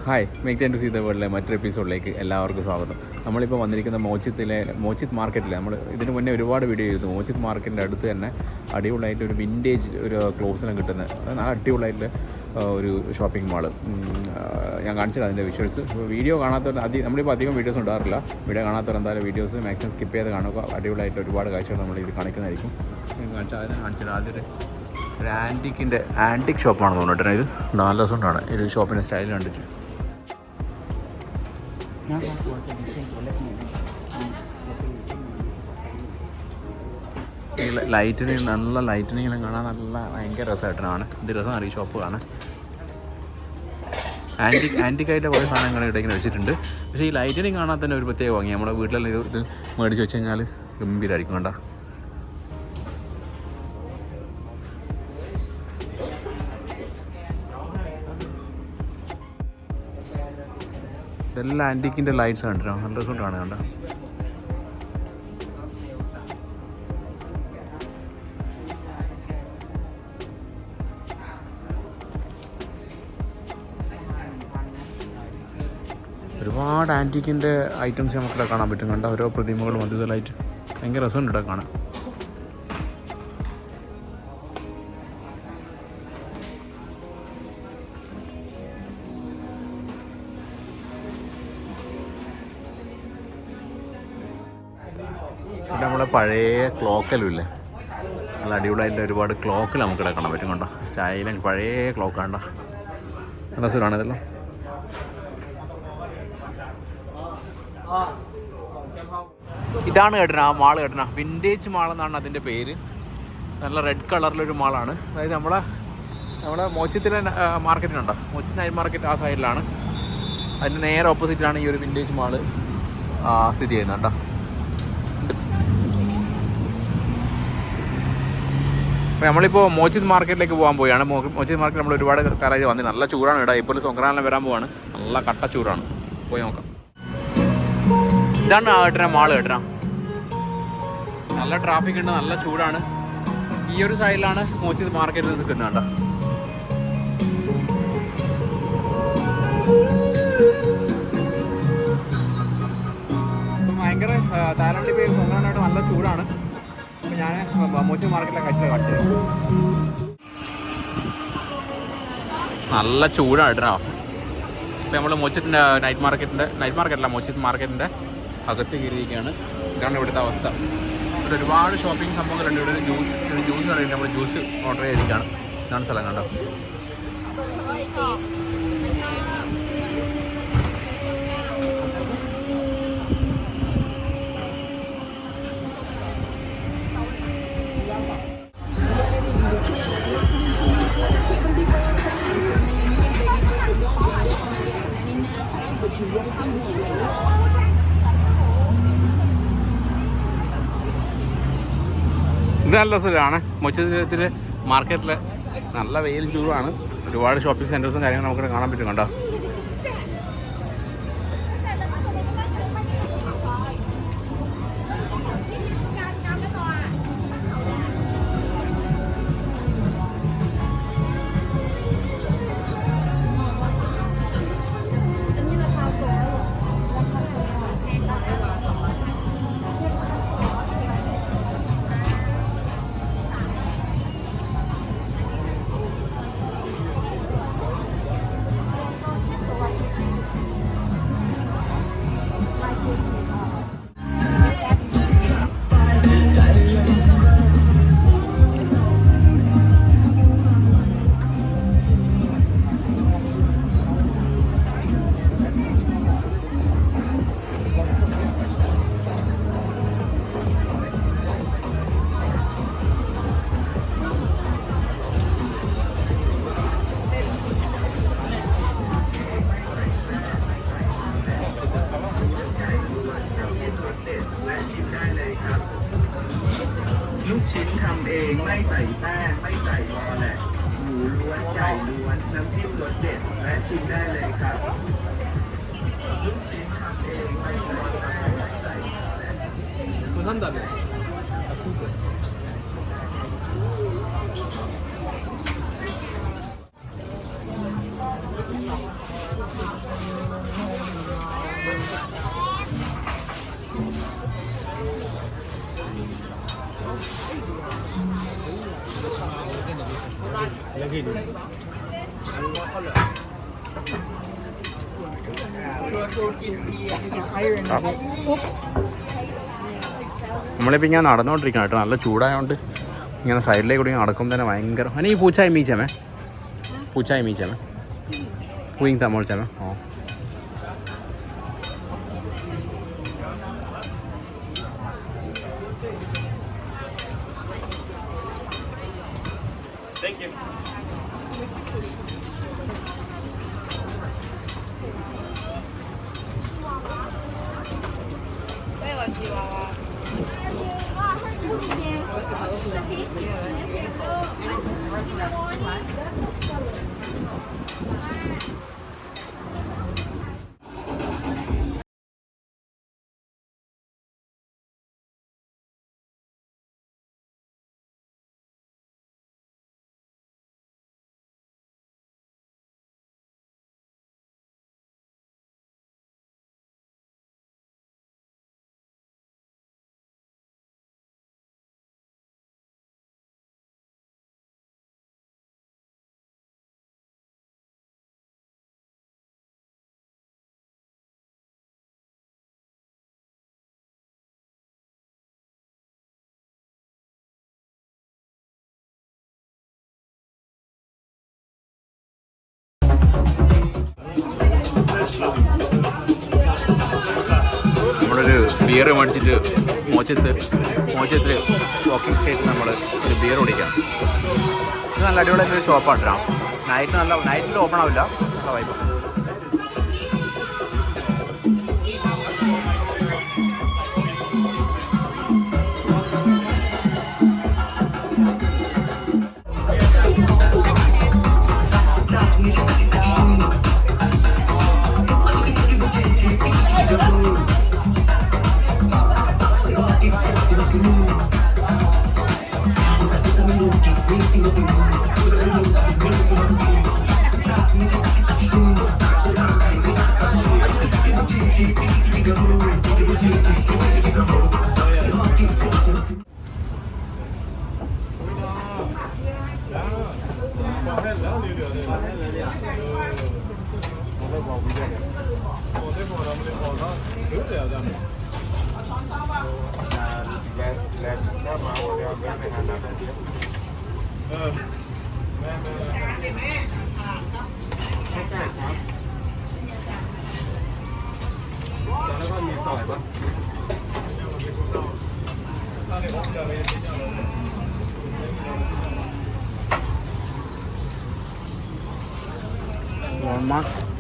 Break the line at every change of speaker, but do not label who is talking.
Hi make time to see the വേൾഡിലെ മറ്റൊരു എപ്പിസോഡിലേക്ക് എല്ലാവർക്കും സ്വാഗതം. നമ്മളിപ്പോൾ വന്നിരിക്കുന്ന മോച്ചിത്ത് മാർക്കറ്റിൽ നമ്മൾ ഇതിന് മുന്നേ ഒരുപാട് വീഡിയോ ചെയ്തു. മോച്ചിത്ത് മാർക്കറ്റിൻ്റെ അടുത്ത് തന്നെ അടിപൊളിയായിട്ട് ഒരു വിൻറ്റേജ് ഒരു ക്ലോത്ത്സിനും കിട്ടുന്ന നല്ല അടിപൊളിയായിട്ടുള്ള ഒരു ഷോപ്പിംഗ് മാള് ഞാൻ കാണിച്ചത് അതിൻ്റെ വിഷ്വൽസ്. വീഡിയോ കാണാത്തവർ നമ്മളിപ്പോൾ അധികം വീഡിയോസ് ഉണ്ടാകാറില്ല. വീഡിയോ കാണാത്തവർ എന്തായാലും വീഡിയോസ് മാക്സിമം സ്കിപ്പ് ചെയ്ത് കാണുക. അടിപൊളിയായിട്ട് ഒരുപാട് കാഴ്ചകൾ നമ്മൾ ഇത് കാണിക്കുന്നതായിരിക്കും. കാണിച്ചത് ആദ്യം ഒരു ആൻറ്റിക് ഷോപ്പാണ് തോന്നുന്നു. ഇത് നല്ല രസമുണ്ടാണ് ഈ ഷോപ്പിൻ്റെ സ്റ്റൈൽ കണ്ടിട്ട്. നല്ല ലൈറ്റിനിങ്ങനെ കാണാൻ നല്ല ഭയങ്കര രസമായിട്ടാണ്. ഇത് രസമാണ് ഈ ഷോപ്പ് കാണാൻ. ആൻറ്റിക്കായിട്ട് കുറേ സാധനങ്ങൾ ഇവിടെ ഇങ്ങനെ വെച്ചിട്ടുണ്ട്. പക്ഷേ ഈ ലൈറ്റിനിങ് കാണാൻ തന്നെ ഒരു പ്രത്യേക ഭംഗി. നമ്മുടെ വീട്ടിലെല്ലാം ഇത് മേടിച്ച് വെച്ച് കഴിഞ്ഞാൽ ഗംഭീരമായിരിക്കും. വേണ്ട ഇതെല്ലാം ആൻറ്റിക്കിൻ്റെ ലൈറ്റ്സ് കണ്ടിട്ടോ, നല്ല രസമുണ്ടാണ്. കണ്ട ഒരുപാട് ആൻറ്റിക്കിൻ്റെ ഐറ്റംസ് നമുക്കിവിടെ കാണാൻ പറ്റും. കണ്ട ഓരോ പ്രതിമകളും അതുതലായിട്ട് ഭയങ്കര രസമുണ്ട് ഇവിടെ കാണാൻ. ഇവിടെ നമ്മളെ പഴയ ക്ലോക്കെല്ലാം ഇല്ലേ, നല്ല അടിപൊളിയായിട്ട് ഒരുപാട് ക്ലോക്കിൽ നമുക്ക് ഇവിടെ കാണാൻ പറ്റും. കണ്ടോ സ്റ്റൈലും പഴയ ക്ലോക്ക് കണ്ട നല്ല സുഖമാണ് ഇതെല്ലാം. ഇതാണ് കേട്ടന ആ മാള് കേട്ടന, വിൻറ്റേജ് മാളെന്നാണ് അതിൻ്റെ പേര്. നല്ല റെഡ് കളറിലൊരു മാളാണ്. അതായത് നമ്മളെ മോച്ചിത്തിലെ മാർക്കറ്റിനുണ്ടോ, മോച്ചിത്ത് നൈറ്റ് മാർക്കറ്റ് ആ സൈഡിലാണ്. അതിൻ്റെ നേരെ ഓപ്പോസിറ്റിലാണ് ഈ ഒരു വിൻറ്റേജ് മാള് സ്ഥിതി ചെയ്യുന്നത് കേട്ടോ. അപ്പോൾ നമ്മളിപ്പോൾ മോച്ചിത്ത് മാർക്കറ്റിലേക്ക് പോകാൻ പോവുകയാണ്. മോച്ചിത്ത് മാർക്കറ്റ് നമ്മൾ ഒരുപാട് കാലമായി വന്നത്. നല്ല ചൂടാണ് ഇവിടെ. ഇപ്പോൾ സംക്രാന്തി വരാൻ പോവാണ്. നല്ല കട്ട ചൂടാണ്. പോയി നോക്കാം. ഇതാണ് കേട്ടന മാള് കേട്ടന. നല്ല ട്രാഫിക് ഉണ്ട്, നല്ല ചൂടാണ്. ഈ ഒരു സൈഡിലാണ് മോച്ചിത്ത് മാർക്കറ്റിൽ നിൽക്കുന്നത് കേട്ടോ. ഇപ്പം ഭയങ്കര തായ്ലൻഡിൽ പോയി സംക്രാന്തിയായിട്ട് നല്ല ചൂടാണ്. ഞാൻ മോച്ചിത്ത് മാർക്കറ്റിലെ കാണിച്ചത് നല്ല ചൂടാണ് കേട്ടോ. ഇപ്പം നമ്മൾ മോച്ചിത്തിൻ്റെ നൈറ്റ് മാർക്കറ്റല്ല മോച്ചിത്ത് മാർക്കറ്റിൻ്റെ അകത്ത് കയറിയിരിക്കുകയാണ്. ഇതാണ് ഇവിടുത്തെ അവസ്ഥ. ഇവിടെ ഒരുപാട് ഷോപ്പിംഗ് സംഭവങ്ങളുണ്ട്. ഇവിടെ ഒരു ജ്യൂസ് കടയുണ്ട്. നമ്മൾ ജ്യൂസ് ഓർഡർ ചെയ്തിരിക്കുകയാണ്. ഇതാണ് സ്ഥലം കണ്ടോ. ഇത് നല്ല സ്ഥലമാണ് മോച്ചിത്തിലെ മാർക്കറ്റിൽ. നല്ല വെയിലും ചൂടുമാണ്. ഒരുപാട് ഷോപ്പിംഗ് സെൻറ്റേഴ്സും കാര്യങ്ങളും നമുക്ക് കാണാൻ പറ്റും കണ്ടോ.ลูกชิ้นทำเองไม่ใส่แป้งไม่ใส่มอแหละหมูล้วนไก่ล้วนน้ำจิ้มรสเด็ดและชิมได้เลยครับลูกชิ้นทำเองไม่ใส่แป้งไม่ใส่มอแหละคุณท่านดับ നമ്മളിപ്പോൾ ഇങ്ങനെ നടന്നുകൊണ്ടിരിക്കണം കേട്ടോ. നല്ല ചൂടായതുകൊണ്ട് ഇങ്ങനെ സൈഡിലേക്ക് കൂടി നടക്കുമ്പോൾ തന്നെ ഭയങ്കര അനി ഈ പൂച്ചായി മീച്ചമേ പൂയിങ് തമോളിച്ചമേ ഓ നമ്മളൊരു ബിയർ മേടിച്ചിട്ട് മോച്ചത്തിൽ വാക്കിംഗ് സ്ട്രീറ്റിൽ നമ്മൾ ഒരു ബിയർ കുടിക്കാം. ഇത് നല്ല അടിപൊളിയായിട്ടൊരു ഷോപ്പാണ് കേട്ടോ. നൈറ്റിൽ ഓപ്പൺ ആവില്ല, നല്ല വൈബ്. Walmart